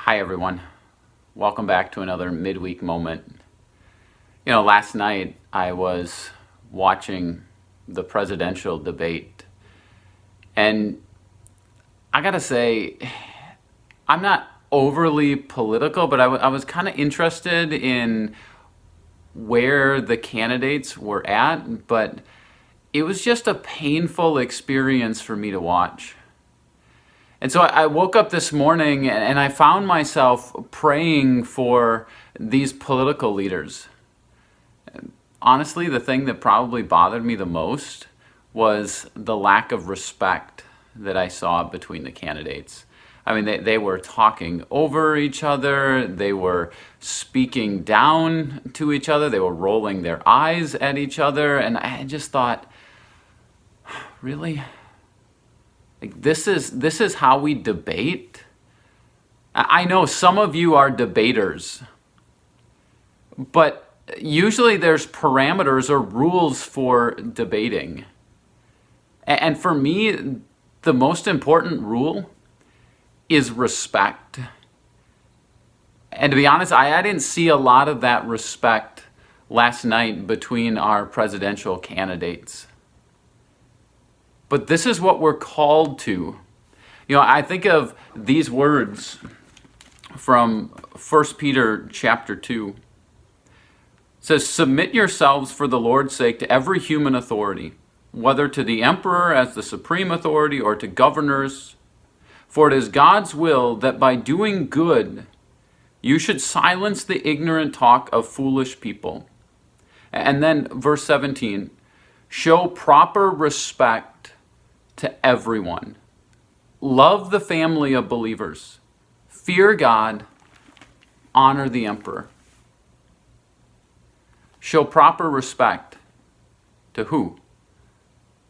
Hi, everyone. Welcome back to another midweek moment. Last night I was watching the presidential debate, and I gotta say, I'm not overly political, but I was kind of interested in where the candidates were at, but it was just a painful experience for me to watch. And so I woke up this morning and I found myself praying for these political leaders. Honestly, the thing that probably bothered me the most was the lack of respect that I saw between the candidates. I mean, they were talking over each other, they were speaking down to each other, they were rolling their eyes at each other, and I just thought, really? Like, this is how we debate? I know some of you are debaters, but usually there's parameters or rules for debating. And for me, the most important rule is respect. And to be honest, I didn't see a lot of that respect last night between our presidential candidates. But this is what we're called to. I think of these words from 1 Peter chapter 2. It says, "Submit yourselves for the Lord's sake to every human authority, whether to the emperor as the supreme authority or to governors. For it is God's will that by doing good, you should silence the ignorant talk of foolish people." And then verse 17, "Show proper respect to everyone. Love the family of believers. Fear God. Honor the emperor." Show proper respect to who?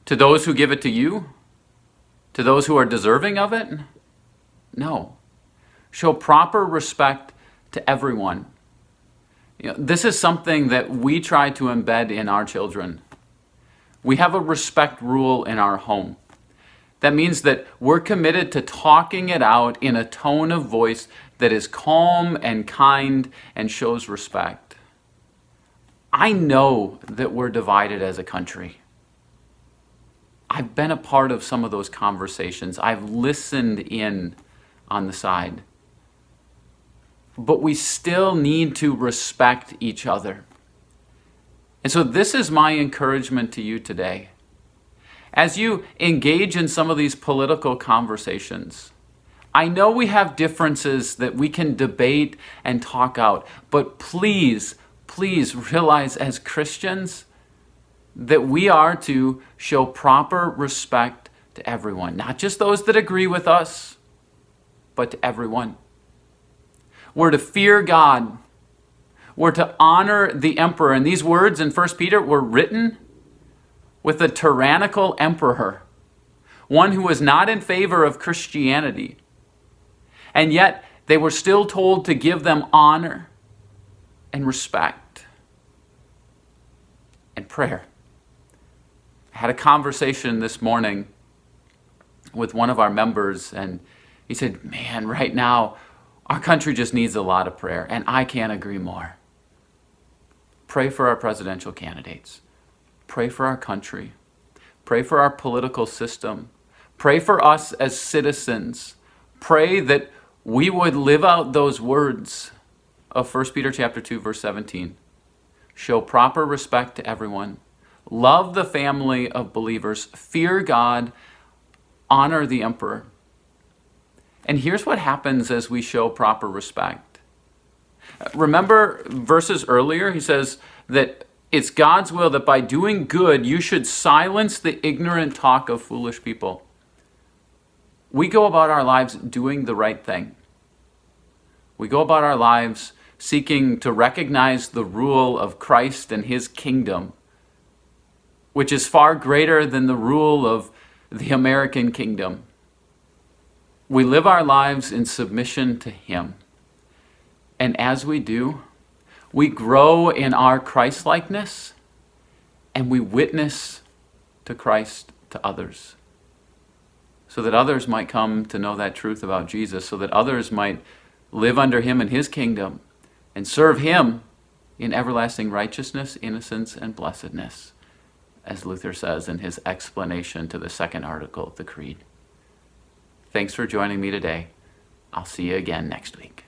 To those who give it to you? To those who are deserving of it? No. Show proper respect to everyone. This is something that we try to embed in our children. We have a respect rule in our home. That means that we're committed to talking it out in a tone of voice that is calm and kind and shows respect. I know that we're divided as a country. I've been a part of some of those conversations. I've listened in on the side. But we still need to respect each other. And so this is my encouragement to you today. As you engage in some of these political conversations, I know we have differences that we can debate and talk out, but please realize as Christians that we are to show proper respect to everyone, not just those that agree with us, but to everyone. We're to fear God. We're to honor the emperor. And these words in 1 Peter were written with a tyrannical emperor, one who was not in favor of Christianity. And yet they were still told to give them honor and respect and prayer. I had a conversation this morning with one of our members, and he said, "Man, right now, our country just needs a lot of prayer," and I can't agree more. Pray for our presidential candidates. Pray for our country. Pray for our political system. Pray for us as citizens. Pray that we would live out those words of 1 Peter chapter 2, verse 17. Show proper respect to everyone. Love the family of believers. Fear God. Honor the emperor. And here's what happens as we show proper respect. Remember verses earlier, he says that it's God's will that by doing good, you should silence the ignorant talk of foolish people. We go about our lives doing the right thing. We go about our lives seeking to recognize the rule of Christ and his kingdom, which is far greater than the rule of the American kingdom. We live our lives in submission to him. And as we do, we grow in our Christ-likeness, and we witness to Christ to others, so that others might come to know that truth about Jesus, so that others might live under him in his kingdom, and serve him in everlasting righteousness, innocence, and blessedness, as Luther says in his explanation to the second article of the Creed. Thanks for joining me today. I'll see you again next week.